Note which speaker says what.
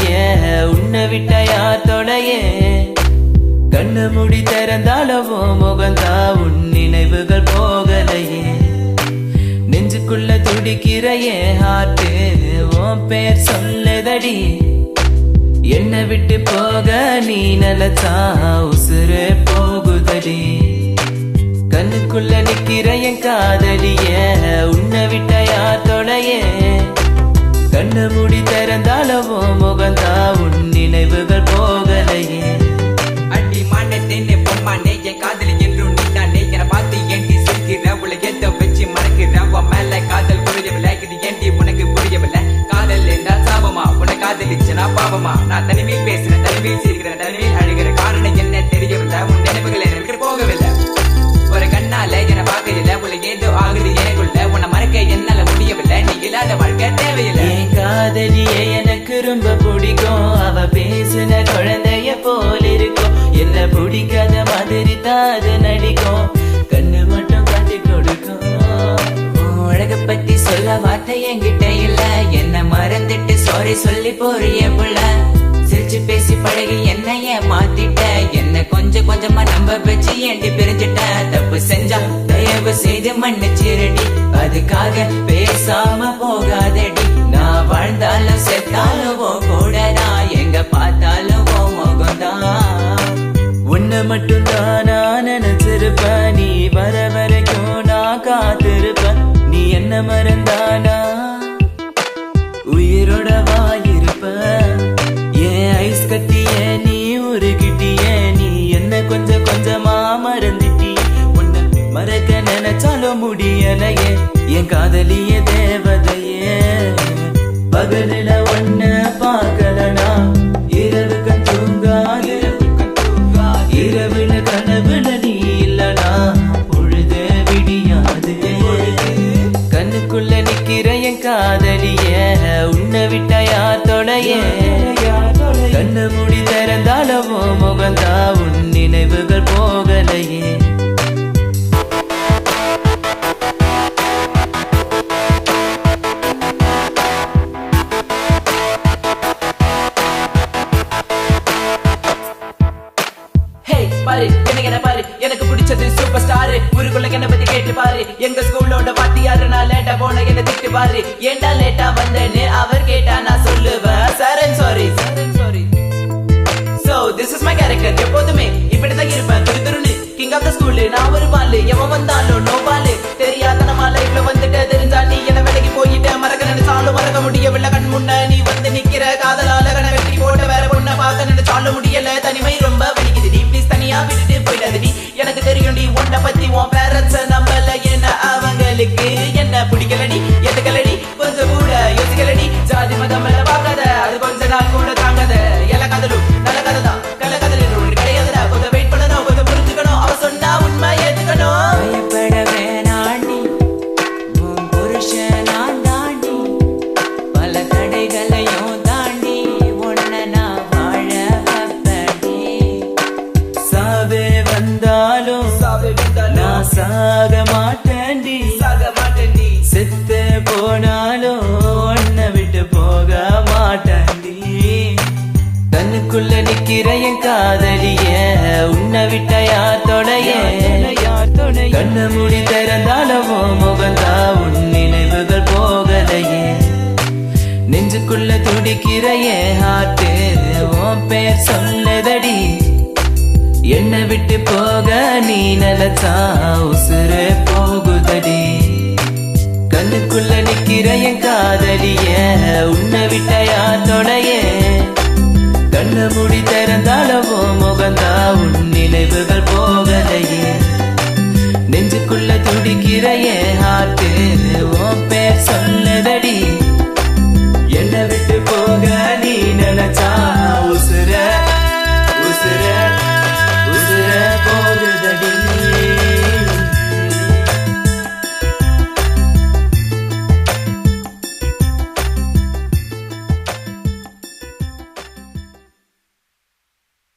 Speaker 1: காதலியே உன்னை விட்ட யார் தொடையே கண்ணு முடி திறந்தாலவோ முகந்தா உன் நினைவுகள் போகலையே நெஞ்சுக்குள்ள துடிக்கிறையே ஹார்ட்டு உன் பேர் சொல்லுதடி என்னை விட்டு போக நீ நிலச்சா உசுறு போகுதடி கண்ணுக்குள்ள நிக்கிற என் காதலியே உன்னை விட்ட யார் தொடையே கண்ணு முடி திறந்தாலவோ முகந்தா உன் நினைவுகள் போகலையே
Speaker 2: அடி மாண்டேனே பொம்மானே என் காதலி என்றும் நீதானே என பார்த்து ஏண்டி சிரிக்கிற உள்ள எந்த வச்சு மறக்கிற உன் மேல காதல் புரியவில்லை இது ஏண்டி உனக்கு புரியவில்லை காதல் என்றால் சாபமா உன்னை காதலிச்சனா பாவமா நான் தனிமையில் பேசுறேன் தனிமையில் சிரிக்கிறேன் தனிமையில் அழுகிற காரணம் என்ன தெரியவில்லை உன் நினைவுகள் என்னை விட்டு போகவில்லை ஒரு கண்ணால என பார்க்கல உள்ள ஏதோ ஆகுது எனக்குள்ள உன்னை மறக்க என்னால முடியவில்லை நீ இல்லாத வாழ்க்கை தேவையில்லை
Speaker 1: என் காதலியே எனக்கு ரொம்ப பிடிக்கும் அவ பேசுன குழந்தைய போல் இருக்கும் என்ன பிடிக்காத மாதிரி தாது நடிக்கும் கண்ணு மட்டும் காட்டி கொடுக்கும்
Speaker 2: உலக பத்தி சொல்ல வார்த்தை என்கிட்ட இல்ல என்ன மறந்துட்டு சாரி சொல்லி போறிய புள்ள சிரிச்சு பேசி பழகி என்னைய மாத்திட்ட என்ன கொஞ்சம் கொஞ்சமா நம்ப வச்சு ஏண்டி பிரிஞ்சிட்ட தப்பு செஞ்சா தயவு செய்து மன்னிச்சிரடி அதுக்காக பேசாம போகாதடி நான் வாழ்ந்தாலும் செத்தாலும் கூட நான் எங்க பார்த்தாலும் முகம்தான்
Speaker 1: உன்னை மட்டும் தான் நான் நினைச்சிருப்பேன் நீ வர வரைக்கும் நான் காத்திருப்பேன் நீ என்ன மறந்தானா உயிரோட வாயிருப்ப ஏன் ஐஸ் கட்டிய நீ உருகிட்டிய நீ என்ன கொஞ்சம் கொஞ்சமா மறந்துட்டி உன்னை மறக்க நினைச்சாலும் முடியலையே என் காதலிய தேவதையே பகலில ஒன்ன பார்க்கலனா இரவு கண் தூங்காது இரவுல கனவுல நீ இல்லனா பொழுது விடியாது கண்ணுக்குள்ள நிக்கிற என் காதலிய உன்னை விட்ட யார் தொடையே கண்ணு முடி திறந்தாலவோ முகந்தா உன் நினைவுகள் போகலையே
Speaker 2: பாரு என்ன பாரு எனக்கு பிடிச்சது சூப்பர் ஸ்டார் ஊருக்குள்ள என்ன பத்தி கேட்டு பாரு எங்க ஸ்கூலோட வாத்தியாரு நான் லேட்டா போன என்ன திட்டு பாரு ஏண்டா லேட்டா வந்தேன்னு அவர் கேட்டா நான் சொல்லுவேன் sir sorry so this is my character எப்போதுமே இப்படிதான் இருப்பேன் துரு துருன்னு கிங் ஆஃப் த ஸ்கூல் நான் ஒரு பாலு எவன் வந்தாலும் நோ பாலு தெரியாத நம்ம லைஃப்ல வந்துட்டு தெரிஞ்சா நீ என்ன விலைக்கு போயிட்ட மறக்க நினைச்சாலும் மறக்க முடியவில்லை கண் முன்ன நீ வந்து நிக்கிற காதலால கண வெட்டி போட்ட வேற பொண்ணை பார்க்க நினைச்சாலும் முடியல தனிமை ரொம்ப வலிக்குது டி ப்ளீஸ் தனியா விட்டுட்டு போயிடாதடி எனக்கு தெரியும் டி உன்னை பத்தி உன் பேரண்ட்ஸ் நம்பல என்ன அவங்களுக்கு என்ன பிடிக்கலடி எதுக்கலடி கொஞ்சம் கூட யோசிக்கலடி ஜாதி மதம் எல்லாம் பார்க்காத அது கொஞ்ச நாள் கூட தாங்காத எல்லா கதலும் நல்ல கதை தான் கள்ள கதல் ஒன்று கிடையாதுடா கொஞ்சம் வெயிட் பண்ணணும் கொஞ்சம் புரிஞ்சுக்கணும் அவ சொன்னா உண்மை ஏத்துக்கணும் பயப்பட வேணாண்டி உன் புருஷன் நான் தாண்டி பல தடைகளையும் தாண்டி உன்னை நான் வாழ வைப்படி
Speaker 1: சாவே வந்தாலும் நான் சாக மாட்டேன்டி செத்து போனாலும் உன்னை விட்டு போக மாட்டேன்டி கண்ணுக்குள்ள நிக்கிற என் காதலிய உன்னை விட்ட யார் தொடையே கண்ணு முடி திறந்தாலவோ முகந்தா உன் நினைவுகள் போகலையே நெஞ்சுக்குள்ள துடிக்கிற என் ஹார்ட்டு உன் பேர் சொல்லுதடி என்னை விட்டு போக நீ நிலச்சா உசுறு போகுதடி கண்ணுக்குள்ள நிக்கிற என் காதலிய உன்னை விட்ட யார் தொடைய